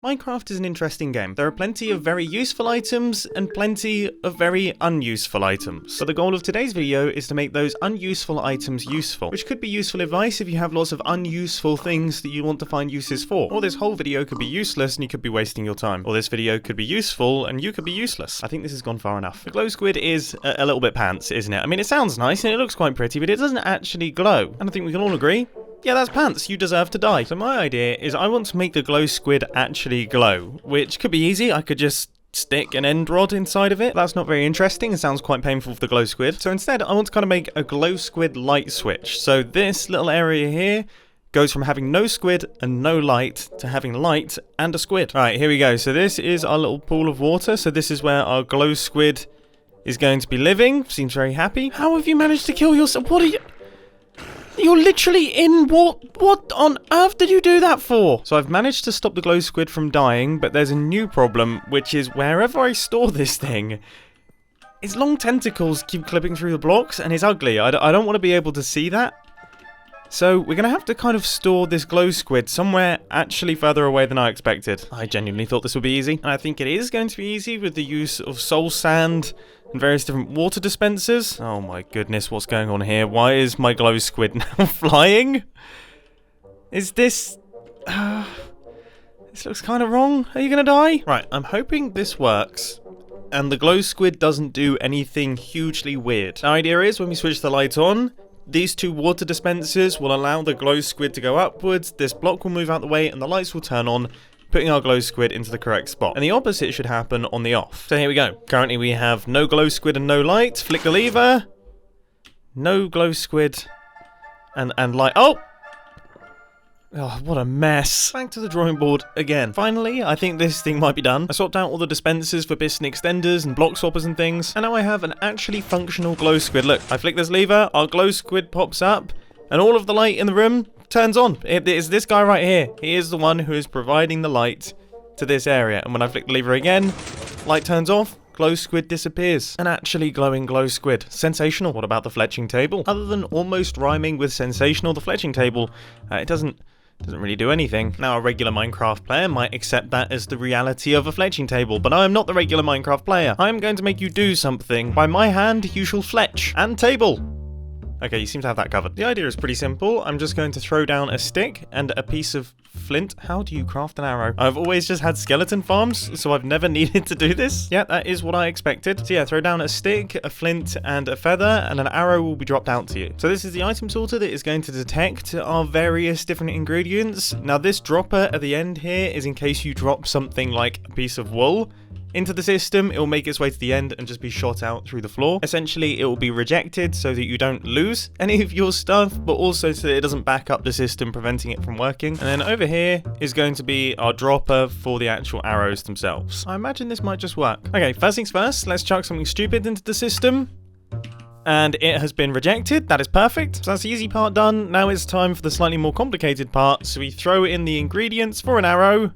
Minecraft is an interesting game. There are plenty of very useful items and plenty of very unuseful items. But the goal of today's video is to make those unuseful items useful, which could be useful advice if you have lots of unuseful things that you want to find uses for. Or this whole video could be useless and you could be wasting your time. Or this video could be useful and you could be useless. I think this has gone far enough. The glow squid is a little bit pants, isn't it? I mean, it sounds nice and it looks quite pretty, but it doesn't actually glow. And I think we can all agree, yeah, that's pants. You deserve to die. So my idea is I want to make the glow squid actually glow, which could be easy. I could just stick an end rod inside of it. That's not very interesting. It sounds quite painful for the glow squid. So instead, I want to kind of make a glow squid light switch. So this little area here goes from having no squid and no light to having light and a squid. All right, here we go. So this is our little pool of water. So this is where our glow squid is going to be living. Seems very happy. How have you managed to kill yourself? What are you... You're literally in what on earth did you do that for? So I've managed to stop the glow squid from dying, but there's a new problem, which is wherever I store this thing, its long tentacles keep clipping through the blocks, and it's ugly. I don't want to be able to see that. So we're going to have to kind of store this glow squid somewhere actually further away than I expected. I genuinely thought this would be easy, and I think it is going to be easy with the use of soul sand and various different water dispensers. Oh my goodness, what's going on here? Why is my glow squid now flying? Is this... this looks kind of wrong. Are you going to die? Right, I'm hoping this works and the glow squid doesn't do anything hugely weird. The idea is when we switch the light on, these two water dispensers will allow the glow squid to go upwards, this block will move out the way, and the lights will turn on, putting our glow squid into the correct spot. And the opposite should happen on the off. So here we go. Currently we have no glow squid and no light. Flick the lever. No glow squid and light. Oh, what a mess. Back to the drawing board again. Finally, I think this thing might be done. I swapped out all the dispensers for piston extenders and block swappers and things, and now I have an actually functional glow squid. Look, I flick this lever, our glow squid pops up, and all of the light in the room turns on. It is this guy right here. He is the one who is providing the light to this area, and when I flick the lever again, light turns off. Glow squid disappears. An actually glowing glow squid. Sensational. What about the fletching table? Other than almost rhyming with sensational, the fletching table, it doesn't really do anything. Now, a regular Minecraft player might accept that as the reality of a fletching table, but I am not the regular Minecraft player. I am going to make you do something. By my hand, you shall fletch. And table. Okay, you seem to have that covered. The idea is pretty simple. I'm just going to throw down a stick and a piece of flint. How do you craft an arrow? I've always just had skeleton farms, so I've never needed to do this. Yeah, that is what I expected. So yeah, throw down a stick, a flint, and a feather, and an arrow will be dropped out to you. So this is the item sorter that is going to detect our various different ingredients. Now this dropper at the end here is in case you drop something like a piece of wool into the system. It will make its way to the end and just be shot out through the floor. Essentially, it will be rejected so that you don't lose any of your stuff, but also so that it doesn't back up the system, preventing it from working. And then over here is going to be our dropper for the actual arrows themselves. I imagine this might just work. Okay, first things first, let's chuck something stupid into the system. And it has been rejected. That is perfect. So that's the easy part done. Now it's time for the slightly more complicated part. So we throw in the ingredients for an arrow.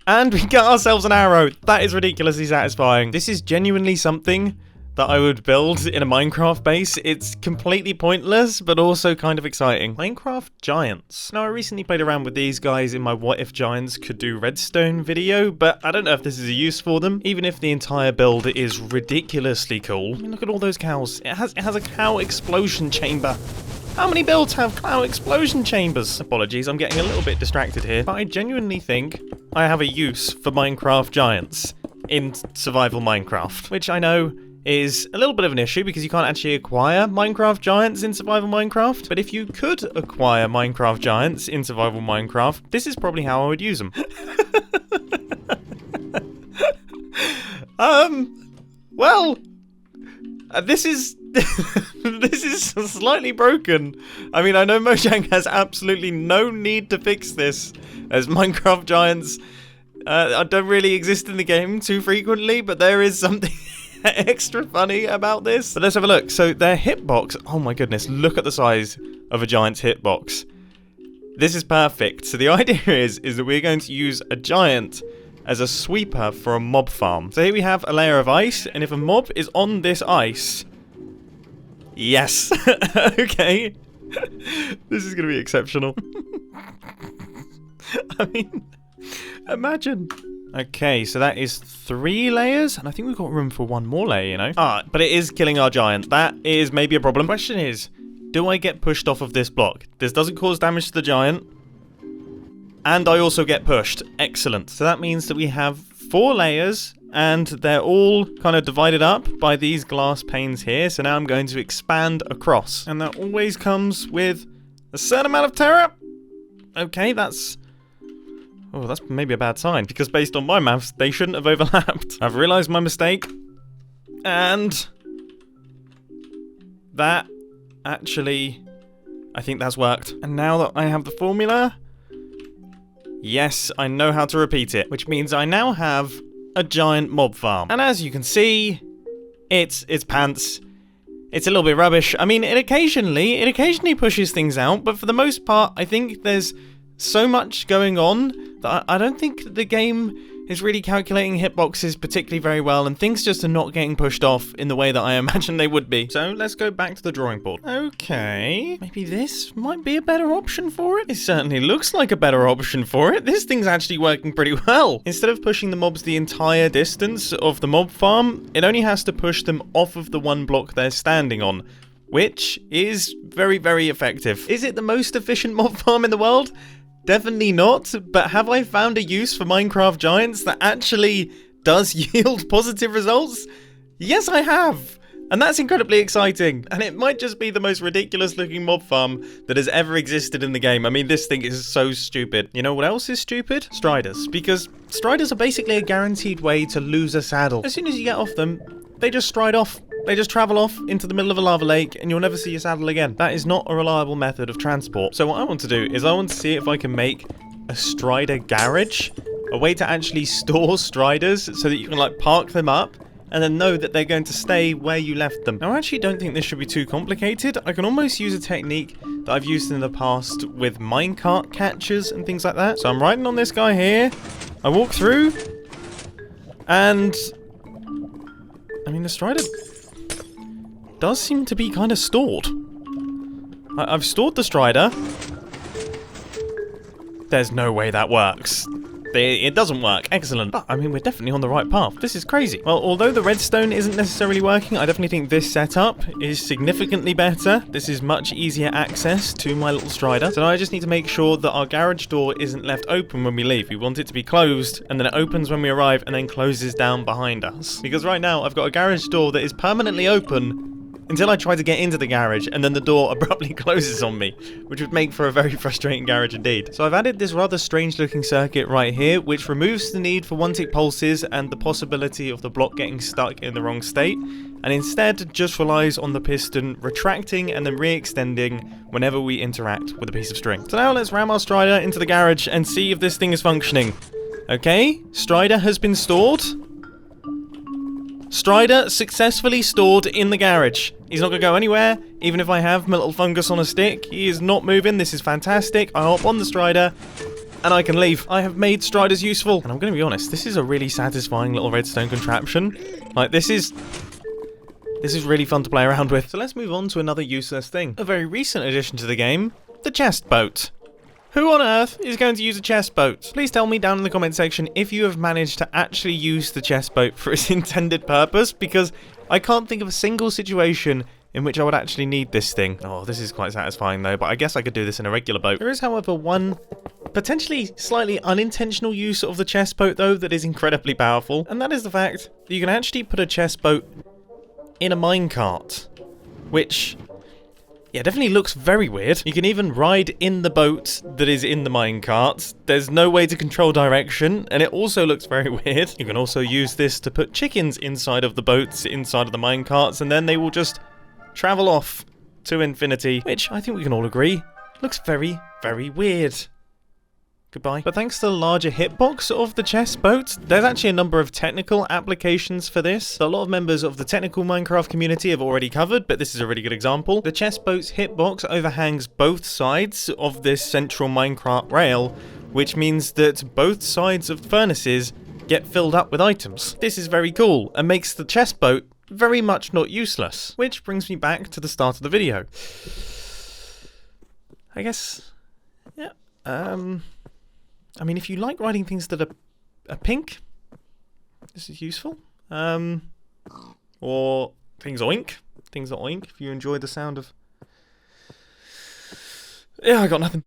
And we get ourselves an arrow. That is ridiculously satisfying. This is genuinely something that I would build in a Minecraft base. It's completely pointless, but also kind of exciting. Minecraft giants. Now, I recently played around with these guys in my What If Giants Could Do Redstone video, but I don't know if this is a use for them, even if the entire build is ridiculously cool. I mean, look at all those cows. It has a cow explosion chamber. How many builds have cow explosion chambers? Apologies, I'm getting a little bit distracted here, but I genuinely think I have a use for Minecraft giants in survival Minecraft, which I know is a little bit of an issue because you can't actually acquire Minecraft giants in survival Minecraft, but if you could acquire Minecraft giants in survival Minecraft, this is probably how I would use them. Well, this is this is slightly broken. I mean, I know Mojang has absolutely no need to fix this, as Minecraft giants don't really exist in the game too frequently, but there is something extra funny about this. But let's have a look. So their hitbox, oh my goodness, look at the size of a giant's hitbox. This is perfect. So the idea is that we're going to use a giant as a sweeper for a mob farm. So here we have a layer of ice, and if a mob is on this ice... Yes. Okay. This is going to be exceptional. I mean, Imagine. Okay, so that is 3 layers, and I think we've got room for 1 more layer, you know? But it is killing our giant. That is maybe a problem. Question is, do I get pushed off of this block? This doesn't cause damage to the giant, and I also get pushed. Excellent. So that means that we have 4 layers, and they're all kind of divided up by these glass panes here. So now I'm going to expand across, and that always comes with a certain amount of terror. Okay, that's maybe a bad sign, because based on my maths, they shouldn't have overlapped. I've realised my mistake, and that actually, I think that's worked. And now that I have the formula, yes, I know how to repeat it, which means I now have a giant mob farm. And as you can see, it's pants. It's a little bit rubbish. I mean, it occasionally pushes things out, but for the most part, I think there's so much going on that I don't think the game is really calculating hitboxes particularly very well, and things just are not getting pushed off in the way that I imagine they would be. So let's go back to the drawing board. Okay, maybe this might be a better option for it. It certainly looks like a better option for it. This thing's actually working pretty well. Instead of pushing the mobs the entire distance of the mob farm, it only has to push them off of the 1 block they're standing on, which is very, very effective. Is it the most efficient mob farm in the world? Definitely not, but have I found a use for Minecraft giants that actually does yield positive results? Yes, I have! And that's incredibly exciting, and it might just be the most ridiculous looking mob farm that has ever existed in the game. I mean, this thing is so stupid. You know what else is stupid? Striders, because striders are basically a guaranteed way to lose a saddle. As soon as you get off them, they just stride off. They just travel off into the middle of a lava lake, and you'll never see your saddle again. That is not a reliable method of transport. So what I want to do is I want to see if I can make a strider garage, a way to actually store striders so that you can like park them up and then know that they're going to stay where you left them. Now, I actually don't think this should be too complicated. I can almost use a technique that I've used in the past with minecart catchers and things like that. So I'm riding on this guy here. I walk through, and I mean, the strider does seem to be kind of stored. I've stored the strider. There's no way that works. It doesn't work. Excellent. But, I mean, we're definitely on the right path. This is crazy. Well, although the redstone isn't necessarily working, I definitely think this setup is significantly better. This is much easier access to my little strider. So now I just need to make sure that our garage door isn't left open when we leave. We want it to be closed, and then it opens when we arrive, and then closes down behind us. Because right now, I've got a garage door that is permanently open until I try to get into the garage, and then the door abruptly closes on me, which would make for a very frustrating garage indeed. So I've added this rather strange looking circuit right here, which removes the need for 1-tick pulses and the possibility of the block getting stuck in the wrong state, and instead just relies on the piston retracting and then re-extending whenever we interact with a piece of string. So now let's ram our strider into the garage and see if this thing is functioning. Okay, strider has been stored. Strider successfully stored in the garage. He's not going to go anywhere, even if I have my little fungus on a stick. He is not moving. This is fantastic. I hop on the strider, and I can leave. I have made striders useful. And I'm going to be honest, this is a really satisfying little redstone contraption. Like, this is really fun to play around with. So let's move on to another useless thing. A very recent addition to the game, the chest boat. Who on earth is going to use a chest boat? Please tell me down in the comment section if you have managed to actually use the chest boat for its intended purpose, because I can't think of a single situation in which I would actually need this thing. Oh, this is quite satisfying though, but I guess I could do this in a regular boat. There is, however, one potentially slightly unintentional use of the chest boat though that is incredibly powerful, and that is the fact that you can actually put a chest boat in a minecart, which, yeah, definitely looks very weird. You can even ride in the boat that is in the minecart. There's no way to control direction, and it also looks very weird. You can also use this to put chickens inside of the boats, inside of the minecarts, and then they will just travel off to infinity, which I think we can all agree looks very, very weird. Goodbye. But thanks to the larger hitbox of the chest boat, there's actually a number of technical applications for this that a lot of members of the technical Minecraft community have already covered, but this is a really good example. The chest boat's hitbox overhangs both sides of this central minecart rail, which means that both sides of the furnaces get filled up with items. This is very cool and makes the chest boat very much not useless. Which brings me back to the start of the video. I guess, yeah, I mean, if you like writing things that are pink, this is useful. Or things oink. Things that oink, if you enjoy the sound of... Yeah, I got nothing.